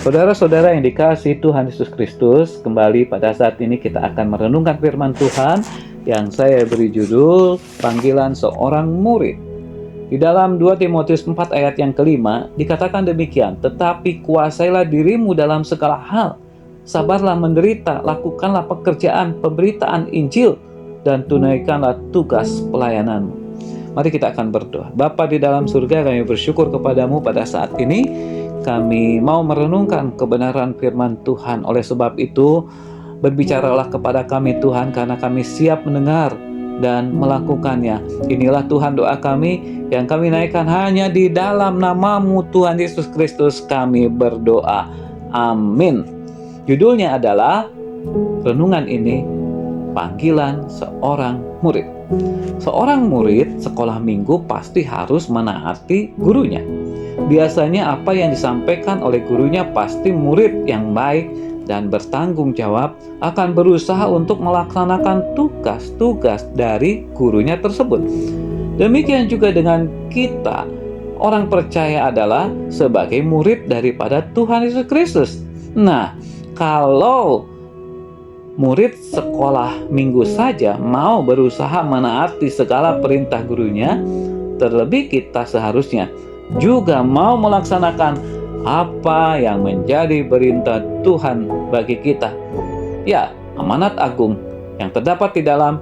Saudara-saudara yang dikasihi Tuhan Yesus Kristus, kembali pada saat ini kita akan merenungkan firman Tuhan yang saya beri judul Panggilan Seorang Murid. Di dalam 2 Timotius 4 ayat yang kelima dikatakan demikian, tetapi kuasailah dirimu dalam segala hal, sabarlah menderita, lakukanlah pekerjaan pemberitaan Injil, dan tunaikanlah tugas pelayananmu. Mari kita akan berdoa. Bapa di dalam surga, kami bersyukur kepadamu pada saat ini. Kami mau merenungkan kebenaran firman Tuhan. Oleh sebab itu, berbicaralah kepada kami Tuhan, karena kami siap mendengar dan melakukannya. Inilah Tuhan doa kami yang kami naikkan hanya di dalam nama-Mu Tuhan Yesus Kristus kami berdoa. Amin. Judulnya adalah renungan ini, Panggilan Seorang Murid. Seorang murid sekolah minggu pasti harus menaati gurunya. Biasanya apa yang disampaikan oleh gurunya pasti murid yang baik dan bertanggung jawab akan berusaha untuk melaksanakan tugas-tugas dari gurunya tersebut. Demikian juga dengan kita, orang percaya adalah sebagai murid daripada Tuhan Yesus Kristus. Nah, kalau murid sekolah minggu saja mau berusaha menaati segala perintah gurunya, terlebih kita seharusnya juga mau melaksanakan apa yang menjadi perintah Tuhan bagi kita. Ya, amanat agung yang terdapat di dalam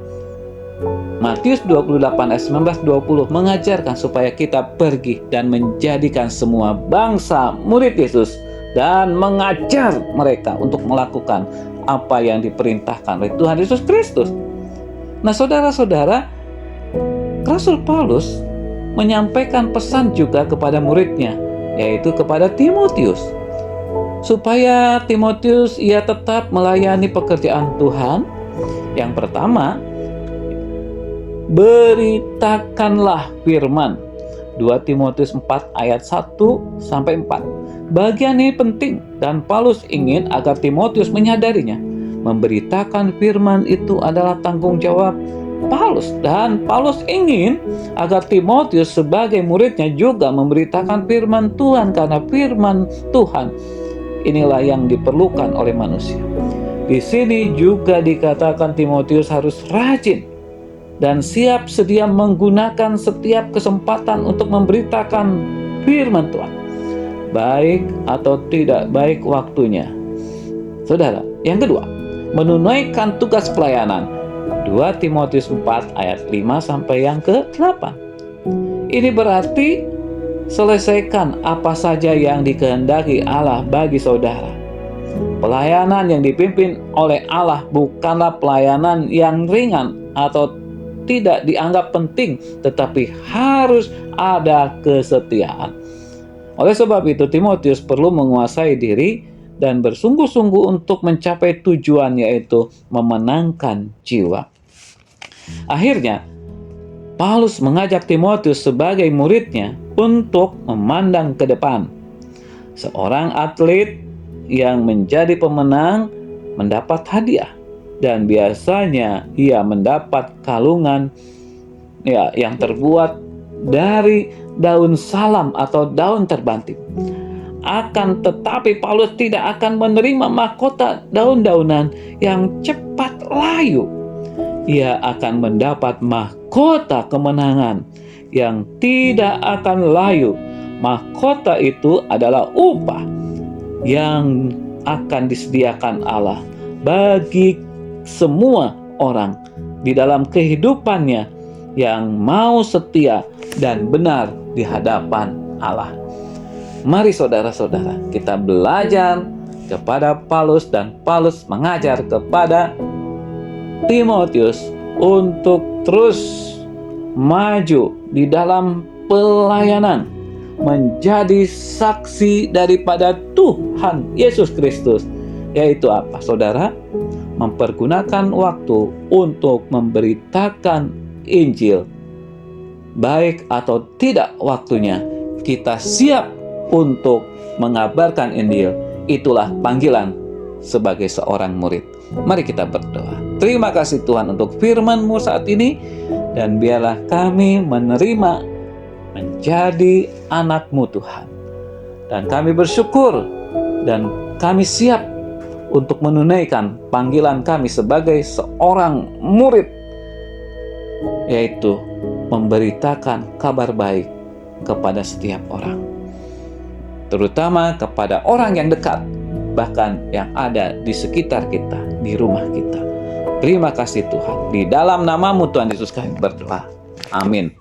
Matius 28 ayat 19-20 mengajarkan supaya kita pergi dan menjadikan semua bangsa murid Yesus dan mengajar mereka untuk melakukan apa yang diperintahkan oleh Tuhan Yesus Kristus. Nah, saudara-saudara, Rasul Paulus menyampaikan pesan juga kepada muridnya, yaitu kepada Timotius, supaya Timotius ia tetap melayani pekerjaan Tuhan. Yang pertama, beritakanlah firman. 2 Timotius 4 ayat 1-4. Bagian ini penting dan Paulus ingin agar Timotius menyadarinya. Memberitakan firman itu adalah tanggung jawab Paulus, dan Paulus ingin agar Timotius sebagai muridnya juga memberitakan firman Tuhan, karena firman Tuhan inilah yang diperlukan oleh manusia. Di sini juga dikatakan Timotius harus rajin dan siap sedia menggunakan setiap kesempatan untuk memberitakan firman Tuhan, baik atau tidak baik waktunya. Saudara, yang kedua, menunaikan tugas pelayanan. 2 Timotius 4 ayat 5 sampai yang ke-8. Ini berarti selesaikan apa saja yang dikehendaki Allah bagi saudara. Pelayanan yang dipimpin oleh Allah bukanlah pelayanan yang ringan atau tidak dianggap penting, tetapi harus ada kesetiaan. Oleh sebab itu, Timotius perlu menguasai diri dan bersungguh-sungguh untuk mencapai tujuan, yaitu memenangkan jiwa. Akhirnya, Paulus mengajak Timotius sebagai muridnya untuk memandang ke depan. Seorang atlet yang menjadi pemenang mendapat hadiah, dan biasanya ia mendapat kalungan yang terbuat dari daun salam atau daun terbanting. Akan tetapi Paulus tidak akan menerima mahkota daun-daunan yang cepat layu. Ia akan mendapat mahkota kemenangan yang tidak akan layu. Mahkota itu adalah upah yang akan disediakan Allah bagi semua orang di dalam kehidupannya yang mau setia dan benar di hadapan Allah. Mari saudara-saudara, kita belajar kepada Paulus, dan Paulus mengajar kepada Timotius untuk terus maju di dalam pelayanan, menjadi saksi daripada Tuhan Yesus Kristus. Yaitu apa, saudara? Mempergunakan waktu untuk memberitakan Injil. Baik atau tidak waktunya, kita siap untuk mengabarkan Injil. Itulah panggilan sebagai seorang murid. Mari kita berdoa. Terima kasih Tuhan untuk firman-Mu saat ini, dan biarlah kami menerima menjadi anak-Mu Tuhan. Dan kami bersyukur dan kami siap untuk menunaikan panggilan kami sebagai seorang murid, yaitu memberitakan kabar baik kepada setiap orang, terutama kepada orang yang dekat, bahkan yang ada di sekitar kita, di rumah kita. Terima kasih Tuhan. Di dalam nama-Mu Tuhan Yesus kami berdoa. Amin.